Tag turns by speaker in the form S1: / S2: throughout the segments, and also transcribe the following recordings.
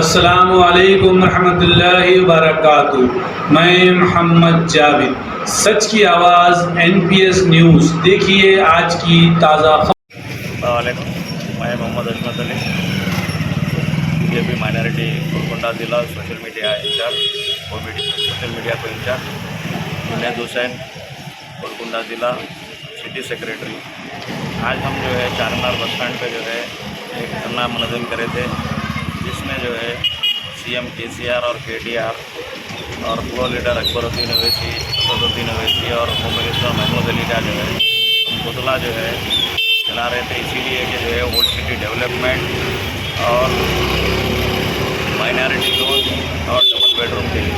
S1: अस्सलामु अलैकुम रहमतुल्लाहि व बरकातुहू। मैं मोहम्मद जावेद, सच की आवाज़ NPS न्यूज़। देखिए आज की ताज़ा खबर।
S2: मैं मोहम्मद अजमत अली, बीजेपी माइनॉरिटी गोलकुंडा ज़िला सोशल मीडिया इंचार्ज और सोशल मीडिया को इंचार्ज। जुनैद हुसैन, गोलकुंडा ज़िला सिटी सेक्रेटरी। आज हम जो है चारमीनार बस स्टैंड पे जो है एक धरना मुनज़्ज़म करे थे, जिसमें जो है CM KCR और KTR और फ्लोर लीडर अकबरुद्दीन ओवैसी, असदुद्दीन ओवैसी और होम मिनिस्टर महमूद अली का जो है पुतला जो है चला रहे थे, इसीलिए कि जो है ओल्ड सिटी डेवलपमेंट और माइनॉरिटी लोन और डबल बेडरूम के लिए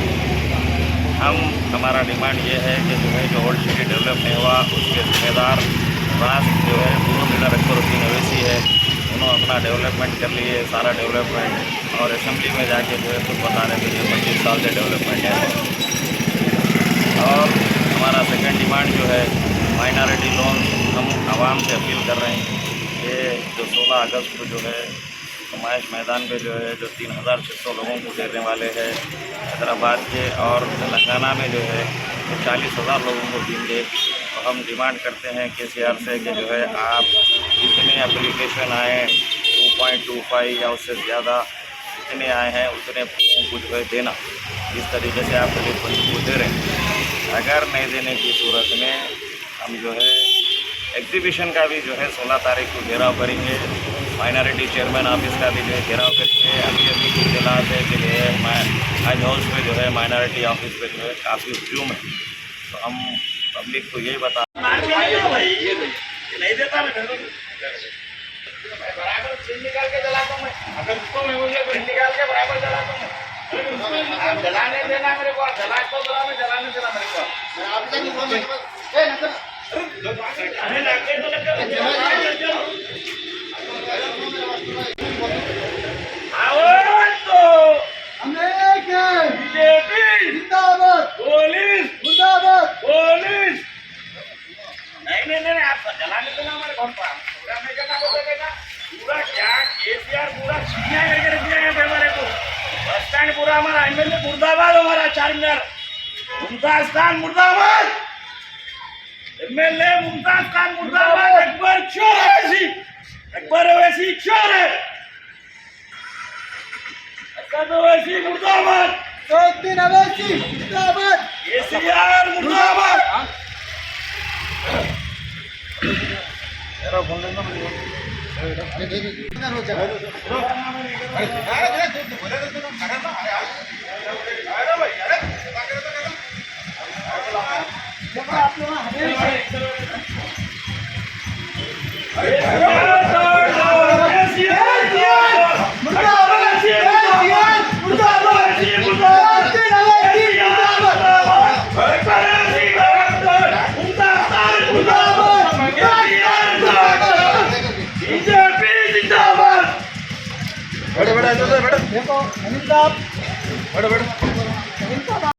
S2: हमारा डिमांड ये है कि जो ओल्ड सिटी डेवलप नहीं हुआ उसके जिम्मेदार राष्ट्र जो है पूर्व लीडर अकबरुद्दीन ओवैसी है। उन्होंने अपना डेवलपमेंट कर लिए सारा डेवलपमेंट, और असेंबली में जाके जो है खुद बता रहे थे कि 25 साल से डेवलपमेंट है। और हमारा सेकंड डिमांड जो है माइनॉरिटी लोन, हम आवाम से अपील कर रहे हैं कि जो 16 अगस्त को जो है नुमाइश मैदान पे जो है जो 3600 लोगों को देने वाले हैं हैदराबाद के, और तेलंगाना में जो है 40,000 लोगों को देंगे। तो हम डिमांड करते हैं KCR से कि जो है आप जितने एप्लीकेशन आए 2.25 या उससे ज़्यादा जितने आए हैं उतने लोगों को जो है देना, जिस तरीके से आप दलित बंधु को दे रहे हैं। अगर नहीं देने की सूरत में हम जो है एग्जीबिशन का भी जो है 16 तारीख को घेराव करेंगे। माइनॉरिटी चेयरमैन ऑफिस का भी जो है घेराव करेंगे। अभी कुछ जिला है कि जो है हज हाउस पे जो है माइनॉरिटी ऑफिस पे जो है काफ़ी हजूम है। तो हम पब्लिक को यही बता नहीं देता मैं बराबर चीन निकाल के जलाता हूँ। अगर उसको मैं मुझे निकाल के बराबर जलाता हूँ। जलाने देना मेरे को, जलाने देना मेरे को। नहीं आप जलाने देना हमारे कौन पा पूरा नहीं करना बोलेगा। पूरा क्या KCR पूरा छीना करके रख दिया है हमारे को। बस स्टैंड पूरा हमारा MLA मुर्दाबाद, हमारा चारमीनार मुमताज खान मुर्दाबाद, MLA मुमताज खान मुर्दाबाद। अकबर ओवैसी चोर है, असद ओवैसी मुर्दाबाद, असदुद्दीन ओवैसी मुर्दाबाद, KCR मुर्दाबाद। बड़े देखो अनिल साहब, बड़े